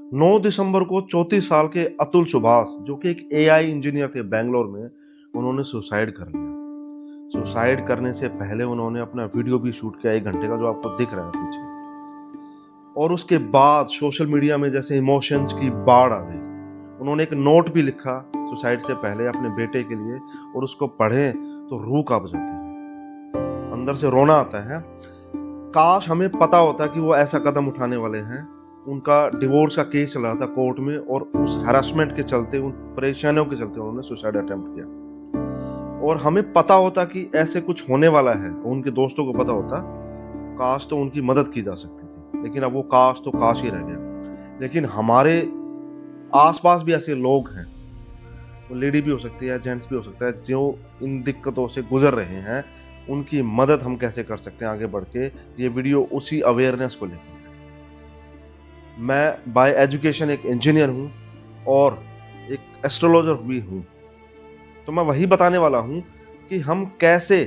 9 दिसंबर को 34 साल के अतुल सुभाष, जो कि एक एआई इंजीनियर थे बेंगलोर में, उन्होंने सुसाइड कर लिया। सुसाइड करने से पहले उन्होंने अपना वीडियो भी शूट किया 1 घंटे का, जो आपको दिख रहा है पीछे। और उसके बाद सोशल मीडिया में जैसे इमोशंस की बाढ़ आ गई। उन्होंने एक नोट भी लिखा सुसाइड से पहले अपने बेटे के लिए, और उसको पढ़े तो रूह कांप जाती है, अंदर से रोना आता है। काश हमें पता होता कि वो ऐसा कदम उठाने वाले हैं। उनका डिवोर्स का केस चल रहा था कोर्ट में, और उस हैरेसमेंट के चलते, उन परेशानियों के चलते उन्होंने सुसाइड अटेम्प्ट किया। और हमें पता होता कि ऐसे कुछ होने वाला है, उनके दोस्तों को पता होता, काश तो उनकी मदद की जा सकती थी। लेकिन अब वो काश तो काश ही रह गया। लेकिन हमारे आसपास भी ऐसे लोग हैं, वो लेडी भी हो सकती है, जेंट्स भी हो सकता है, जो इन दिक्कतों से गुजर रहे हैं। उनकी मदद हम कैसे कर सकते हैं आगे बढ़ के, ये वीडियो उसी अवेयरनेस को लेकर। मैं बाय एजुकेशन एक इंजीनियर हूँ और एक एस्ट्रोलॉजर भी हूँ, तो मैं वही बताने वाला हूँ कि हम कैसे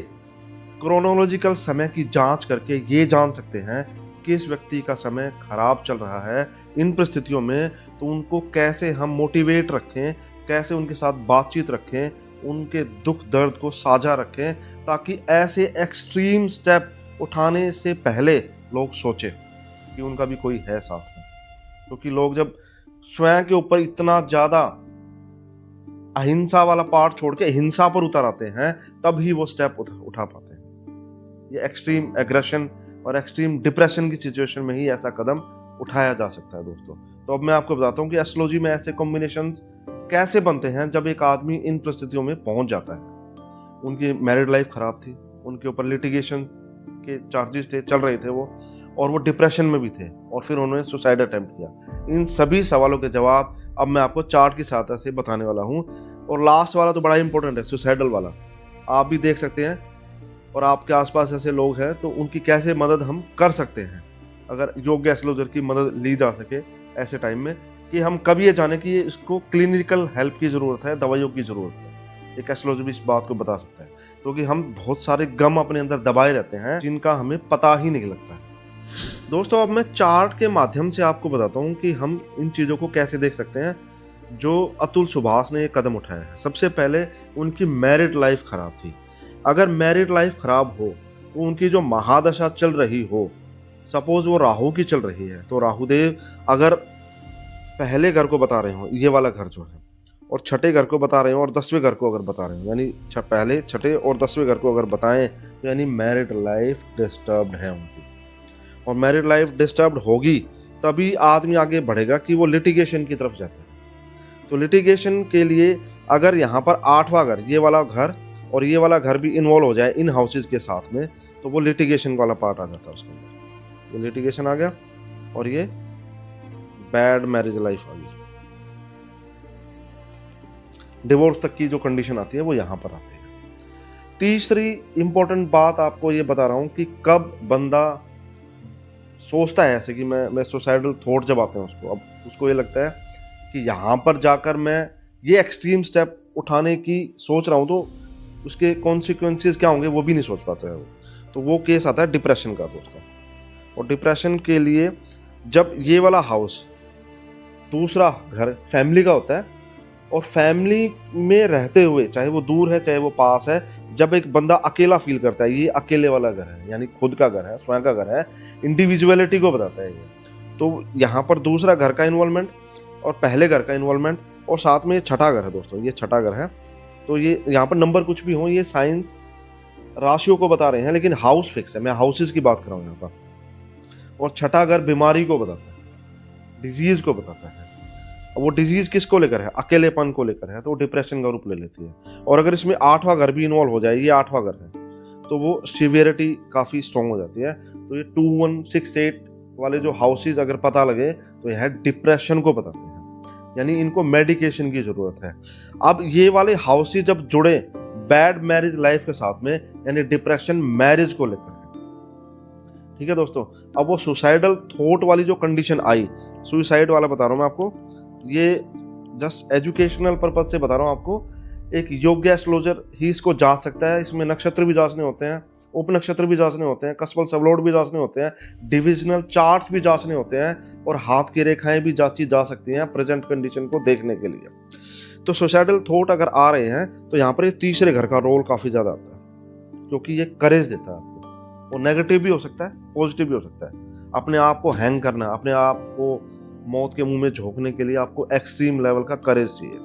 क्रोनोलॉजिकल समय की जांच करके ये जान सकते हैं कि इस व्यक्ति का समय खराब चल रहा है इन परिस्थितियों में। तो उनको कैसे हम मोटिवेट रखें, कैसे उनके साथ बातचीत रखें, उनके दुख दर्द को साझा रखें, ताकि ऐसे एक्सट्रीम स्टेप उठाने से पहले लोग सोचें कि उनका भी कोई है साथ में। क्योंकि लोग जब स्वयं के ऊपर इतना ज्यादा अहिंसा वाला पार्ट छोड़ के हिंसा पर उतर आते हैं, तब ही वो स्टेप उठा पाते हैं। ये एक्सट्रीम एग्रेशन और एक्सट्रीम डिप्रेशन की सिचुएशन में ही ऐसा कदम उठाया जा सकता है दोस्तों। तो अब मैं आपको बताता हूँ कि एस्ट्रोलॉजी में ऐसे कॉम्बिनेशंस कैसे बनते हैं जब एक आदमी इन परिस्थितियों में पहुंच जाता है। उनकी मैरिड लाइफ खराब थी, उनके ऊपर लिटिगेशन के चार्जेस थे, चल रहे थे वो, और वो डिप्रेशन में भी थे, और फिर उन्होंने सुसाइड अटेम्प्ट किया। इन सभी सवालों के जवाब अब मैं आपको चार्ट की सहायता से बताने वाला हूँ। और लास्ट वाला तो बड़ा इंपॉर्टेंट है, सुसाइडल वाला। आप भी देख सकते हैं, और आपके आसपास ऐसे लोग हैं तो उनकी कैसे मदद हम कर सकते हैं, अगर योग्य एस्ट्रोलॉजर की मदद ली जा सके ऐसे टाइम में, कि हम कभी ये जाने कि इसको क्लिनिकल हेल्प की ज़रूरत है, दवाइयों की ज़रूरत है। एक एस्ट्रोलॉजर भी इस बात को बता सकता है, क्योंकि हम बहुत सारे गम अपने अंदर दबाए रहते हैं जिनका हमें पता ही नहीं लगता है। दोस्तों, अब मैं चार्ट के माध्यम से आपको बताता हूँ कि हम इन चीज़ों को कैसे देख सकते हैं जो अतुल सुभाष ने ये कदम उठाया है। सबसे पहले उनकी मैरिड लाइफ खराब थी। अगर मैरिड लाइफ खराब हो तो उनकी जो महादशा चल रही हो, सपोज वो राहु की चल रही है, तो राहुदेव अगर पहले घर को बता रहे हो, ये वाला घर जो है, और छठे घर को बता रहे हो, और 10वें घर को अगर बता रहे हो, यानी पहले छठे और 10वें घर को अगर बताएं, तो यानी मैरिड लाइफ डिस्टर्ब्ड है उनकी। और मैरिड लाइफ डिस्टर्ब्ड होगी तभी आदमी आगे बढ़ेगा कि वो लिटिगेशन की तरफ जाता है। तो लिटिगेशन के लिए अगर यहाँ पर 8वां घर, ये वाला घर और ये वाला घर भी इन्वॉल्व हो जाए इन हाउसेज के साथ में, तो वो लिटिगेशन वाला पार्ट आ जाता है उसके अंदर। ये लिटिगेशन आ गया, और ये बैड मैरिज लाइफ आ गई। डिवोर्स तक की जो कंडीशन आती है वो यहाँ पर आती है। तीसरी इंपॉर्टेंट बात आपको ये बता रहा हूँ कि कब बंदा सोचता है ऐसे कि मैं सुसाइडल थॉट जब आते हैं उसको, अब उसको ये लगता है कि यहाँ पर जाकर मैं ये एक्सट्रीम स्टेप उठाने की सोच रहा हूँ, तो उसके कॉन्सिक्वेंसेस क्या होंगे वो भी नहीं सोच पाता है वो। तो वो केस आता है डिप्रेशन का दोस्तों। और डिप्रेशन के लिए जब ये वाला हाउस, दूसरा घर फैमिली का होता है, और फैमिली में रहते हुए, चाहे वो दूर है चाहे वो पास है, जब एक बंदा अकेला फील करता है, ये अकेले वाला घर है, यानी खुद का घर है, स्वयं का घर है, इंडिविजुअलिटी को बताता है ये। तो यहाँ पर दूसरा घर का इन्वॉल्वमेंट और पहले घर का इन्वॉल्वमेंट, और साथ में ये छठा घर है दोस्तों, ये छठा घर है। तो ये यहाँ पर नंबर कुछ भी हो, ये साइंस राशियों को बता रहे हैं, लेकिन हाउस फिक्स है, मैं हाउसेज की बात कर रहा हूँ यहाँ पर। और छठा घर बीमारी को बताता है, डिजीज को बताता है। वो डिजीज किसको लेकर है? अकेलेपन को लेकर है, तो वो डिप्रेशन का रूप ले लेती है। और अगर इसमें 8वां घर भी इन्वॉल्व हो जाए, ये 8वां घर है, तो वो सिवियरिटी काफ़ी स्ट्रॉन्ग हो जाती है। तो ये 2168 वाले जो हाउसेज अगर पता लगे, तो यह डिप्रेशन को बताते हैं, यानी इनको मेडिकेशन की ज़रूरत है। अब ये वाले हाउसेज जब जुड़े बैड मैरिज लाइफ के साथ में, यानी डिप्रेशन मैरिज को लेकर है, ठीक है दोस्तों। अब वो सुसाइडल थॉट वाली जो कंडीशन आई, सुसाइड वाला बता रहा हूँ मैं आपको, ये जस्ट एजुकेशनल पर्पज से बता रहा हूँ आपको। एक योग्य एस्ट्रोलॉजर ही इसको जांच सकता है, इसमें नक्षत्र भी जांचने होते हैं, उप नक्षत्र भी जांचने होते हैं, कस्पल सबलोड भी जांचने होते हैं, डिविजनल चार्ट्स भी जांचने होते हैं और हाथ की रेखाएं भी जांची जा सकती हैं प्रेजेंट कंडीशन को देखने के लिए। तो सुसाइडल थॉट अगर आ रहे हैं तो यहाँ पर ये तीसरे घर का रोल काफी ज्यादा आता है, क्योंकि ये करेज देता है आपको। वो नेगेटिव भी हो सकता है, पॉजिटिव भी हो सकता है। अपने आप को हैंग करना, अपने आप को मौत के मुंह में झोंकने के लिए आपको एक्सट्रीम लेवल का करेज चाहिए,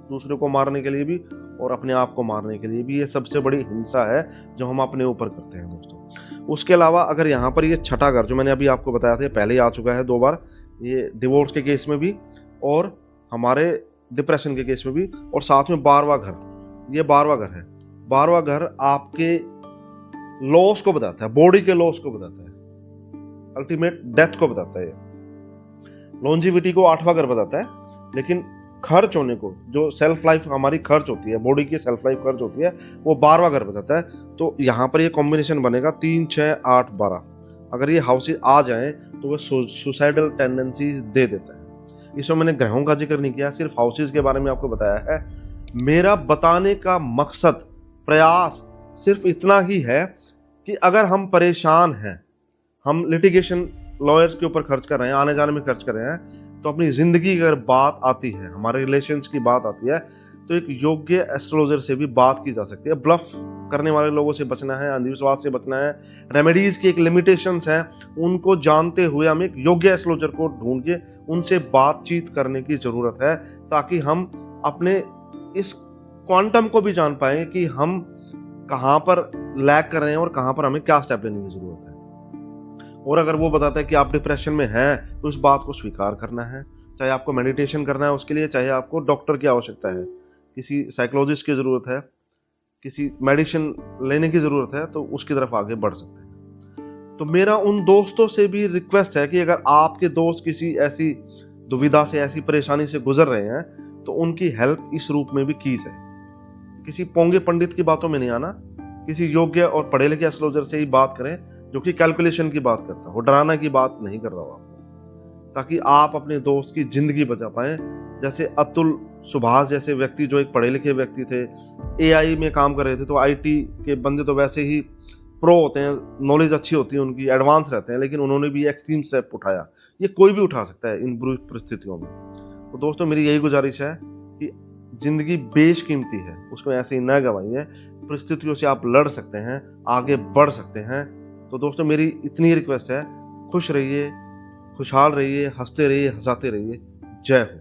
दूसरे को मारने के लिए भी और अपने आप को मारने के लिए भी। ये सबसे बड़ी हिंसा है जो हम अपने ऊपर करते हैं दोस्तों। उसके अलावा अगर यहाँ पर ये छठा घर जो मैंने अभी आपको बताया था, पहले ही आ चुका है 2 बार, ये डिवोर्स के केस में भी और हमारे डिप्रेशन के केस में भी, और साथ में 12वां घर, ये 12वां घर है। 12वां घर आपके लॉस को बताता है, बॉडी के लॉस को बताता है, अल्टीमेट डेथ को बताता है। लॉन्जिविटी को 8वां घर बताता है, लेकिन खर्च होने को, जो सेल्फ लाइफ हमारी खर्च होती है, बॉडी की सेल्फ लाइफ खर्च होती है, वो 12वां घर बताता है। तो यहाँ पर ये कॉम्बिनेशन बनेगा 3, 6, 8, 12। अगर ये हाउसेज आ जाए तो वो सुसाइडल टेंडेंसीज दे देता है। इसमें मैंने ग्रहों का जिक्र नहीं किया, सिर्फ हाउसेज के बारे में आपको बताया है। मेरा बताने का मकसद, प्रयास सिर्फ इतना ही है कि अगर हम परेशान हैं, हम लिटिगेशन लॉयर्स के ऊपर खर्च कर रहे हैं, आने जाने में खर्च कर रहे हैं, तो अपनी जिंदगी की अगर बात आती है, हमारे रिलेशंस की बात आती है, तो एक योग्य एस्ट्रोलॉजर से भी बात की जा सकती है। ब्लफ करने वाले लोगों से बचना है, अंधविश्वास से बचना है, रेमेडीज की एक लिमिटेशंस है, उनको जानते हुए हम एक योग्य एस्ट्रोलॉजर को ढूंढ के उनसे बातचीत करने की जरूरत है, ताकि हम अपने इस क्वांटम को भी जान पाए कि हम कहाँ पर लैग कर रहे हैं और कहाँ पर हमें क्या स्टेप लेने की जरूरत है। और अगर वो बताता है कि आप डिप्रेशन में हैं, तो इस बात को स्वीकार करना है, चाहे आपको मेडिटेशन करना है उसके लिए, चाहे आपको डॉक्टर की आवश्यकता है, किसी साइकोलॉजिस्ट की ज़रूरत है, किसी मेडिसिन लेने की ज़रूरत है, तो उसकी तरफ आगे बढ़ सकते हैं। तो मेरा उन दोस्तों से भी रिक्वेस्ट है कि अगर आपके दोस्त किसी ऐसी दुविधा से, ऐसी परेशानी से गुजर रहे हैं, तो उनकी हेल्प इस रूप में भी की जाए। किसी पोंगे पंडित की बातों में नहीं आना, किसी योग्य और पढ़े लिखे एस्ट्रोलॉजर से ही बात करें जो कि कैलकुलेशन की बात करता हो, डराना की बात नहीं कर रहा हो आपको, ताकि आप अपने दोस्त की जिंदगी बचा पाए। जैसे अतुल सुभाष जैसे व्यक्ति जो एक पढ़े लिखे व्यक्ति थे, एआई में काम कर रहे थे, तो आईटी के बंदे तो वैसे ही प्रो होते हैं, नॉलेज अच्छी होती है उनकी, एडवांस रहते हैं, लेकिन उन्होंने भी एक्सट्रीम स्टेप उठाया। ये कोई भी उठा सकता है इन बुरी परिस्थितियों में। तो दोस्तों मेरी यही गुजारिश है कि जिंदगी बेशकीमती है, उसको ऐसे ही न गवाइए। परिस्थितियों से आप लड़ सकते हैं, आगे बढ़ सकते हैं। तो दोस्तों मेरी इतनी रिक्वेस्ट है, खुश रहिए, खुशहाल रहिए, हंसते रहिए, हंसाते रहिए। जय हो।